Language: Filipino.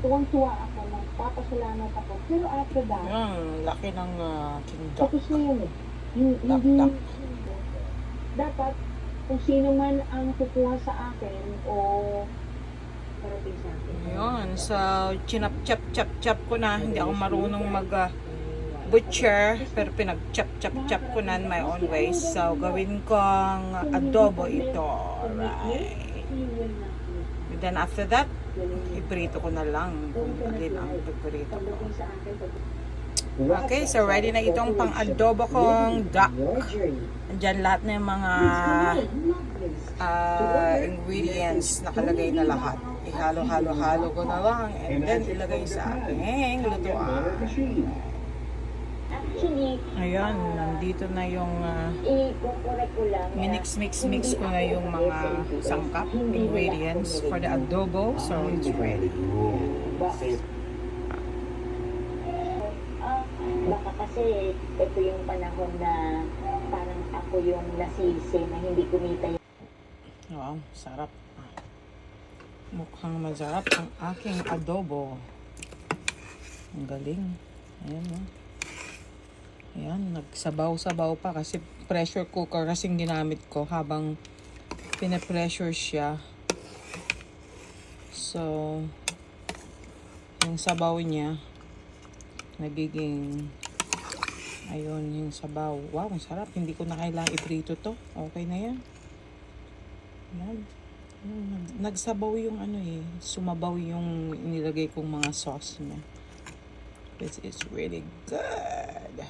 tuwang-tuwa ako, nagpapasalamat ako. Pero after that, laki ng King Duck. tapos na yun eh. Duck, Hindi, duck. dapat, kung sino man ang kukuha sa akin o parating sa akin. Yun, so chinap-chap-chap-chap ko na. Hindi ako marunong mag-butcher, pero pinag-chap-chap-chap ko na in my own ways. So, gawin kong adobo ito. Right. Then after that, iprito ko na lang kung alin ang iprito ko. Okay, so ready na itong pang-adobo kong duck. Andyan lahat na yung mga ingredients, nakalagay na lahat. Ihalo-halo-halo ko na lang and then ilagay sa aking lutuan. Actually, Ayan, nandito na yung i-correct ko lang. minix-mix-mix ko na yung mga sangkap, ingredients for the adobo. So, it's ready. Baka kasi ito yung panahon na parang ako yung nasisi na hindi kumita yung Wow, sarap. Mukhang masarap ang aking adobo. Ang galing. Ayan, no? Ayan, nagsabaw-sabaw pa kasi pressure cooker kasing ginamit ko habang pinapressure siya. So, yung sabaw niya nagiging ayun, yung sabaw. Wow, ang sarap. Hindi ko na kailangan iprito to. Okay na yan. Yan. Nagsabaw yung sumabaw yung inilagay kong mga sauce niya. This is really good.